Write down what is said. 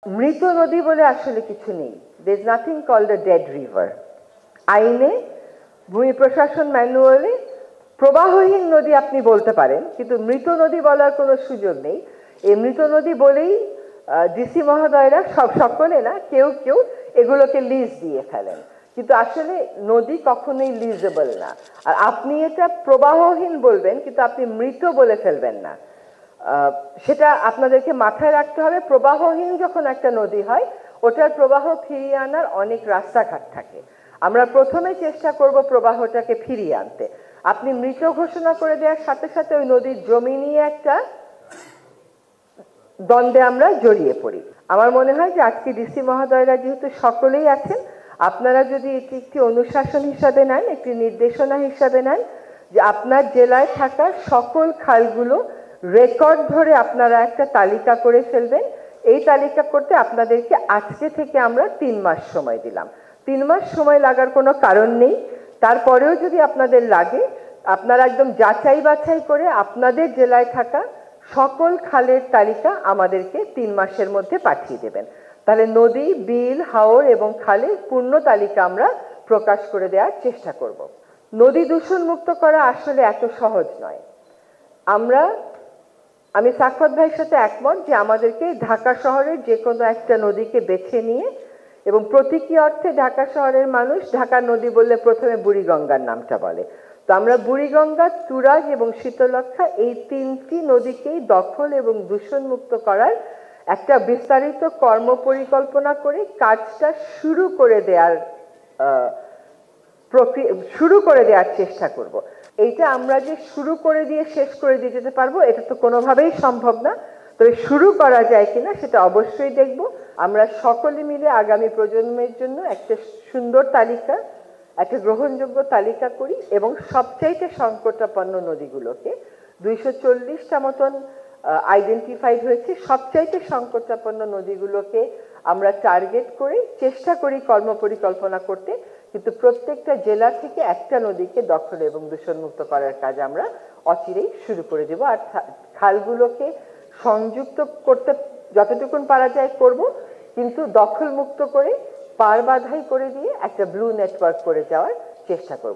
মৃত নদী বলে আসলে কিছু নেই। there is nothing called a dead river. আইনে, ভূমি প্রশাসন ম্যানুয়ালে প্রবাহহীন নদী আপনি বলতে পারেন, কিন্তু মৃত নদী বলার কোনো সুযোগ নেই। এই মৃত নদী বলেই ডিসি মহোদয়রা সকলে না, কেউ কেউ এগুলোকে লিজ দিয়ে ফেলেন, কিন্তু আসলে নদী কখনোই লিজেবল না। আর আপনি এটা প্রবাহহীন বলবেন, কিন্তু আপনি মৃত বলে ফেলবেন না। সেটা আপনাদেরকে মাথায় রাখতে হবে। প্রবাহহীন যখন একটা নদী হয়, ওটার প্রবাহ ফিরিয়ে আনার অনেক রাস্তাঘাট থাকে। আমরা প্রথমে চেষ্টা করব প্রবাহটাকে ফিরিয়ে আনতে। আপনি মৃত ঘোষণা করে দেওয়ার সাথে সাথে ওই নদীর জমি নিয়ে একটা দ্বন্দ্বে আমরা জড়িয়ে পড়ি। আমার মনে হয় যে আজকে ডিসি মহোদয়রা যেহেতু সকলেই আছেন, আপনারা যদি এটি একটি অনুশাসন হিসাবে নেন, একটি নির্দেশনা হিসাবে নেন, যে আপনার জেলায় থাকা সকল খালগুলো রেকর্ড ধরে আপনারা একটা তালিকা করে ফেলবেন। এই তালিকা করতে আপনাদেরকে আজকে থেকে আমরা 3 মাস সময় দিলাম। 3 মাস সময় লাগার কোনো কারণ নেই। তারপরেও যদি আপনাদের লাগে, আপনারা একদম যাচাই বাছাই করে আপনাদের জেলায় থাকা সকল খালের তালিকা আমাদেরকে 3 মাসের মধ্যে পাঠিয়ে দেবেন। তাহলে নদী, বিল, হাওর এবং খালের পূর্ণ তালিকা আমরা প্রকাশ করে দেওয়ার চেষ্টা করব। নদী দূষণ মুক্ত করা আসলে এত সহজ নয়। আমি সাখাওয়াত ভাইয়ের সাথে একমত যে আমাদেরকে ঢাকা শহরের যে কোনো একটা নদীকে বেছে নিয়ে, এবং প্রতীকী অর্থে ঢাকা শহরের মানুষ ঢাকা নদী বললে প্রথমে বুড়িগঙ্গার নামটা বলে। তো আমরা বুড়িগঙ্গা, তুরাগ এবং শীতলক্ষ্যা এই 3টি নদীকেই দখল এবং দূষণ মুক্ত করার একটা বিস্তারিত কর্মপরিকল্পনা করে কাজটা শুরু করে দেওয়ার চেষ্টা করব। এইটা আমরা যে শুরু করে দিয়ে শেষ করে দিয়ে যেতে পারবো, এটা তো কোনোভাবেই সম্ভব না। তবে শুরু করা যায় কিনা সেটা অবশ্যই দেখব। আমরা সকলে মিলে আগামী প্রজন্মের জন্য একটা সুন্দর তালিকা, একটা গ্রহণযোগ্য তালিকা করি, এবং সবচাইতে সংকটাপন্ন নদীগুলোকে 240টা মতন আইডেন্টিফাইড হয়েছে। সবচাইতে সংকটাপন্ন নদীগুলোকে আমরা টার্গেট করে চেষ্টা করি কর্মপরিকল্পনা করতে, কিন্তু প্রত্যেকটা জেলা থেকে একটা নদীকে দখল এবং দূষণমুক্ত করার কাজ আমরা অচিরেই শুরু করে দেব। আর খালগুলোকে সংযুক্ত করতে যতটুকুন পারা যায় করব, কিন্তু দখল মুক্ত করে পার বাধাই করে দিয়ে একটা ব্লু নেটওয়ার্ক করে যাওয়ার চেষ্টা করব।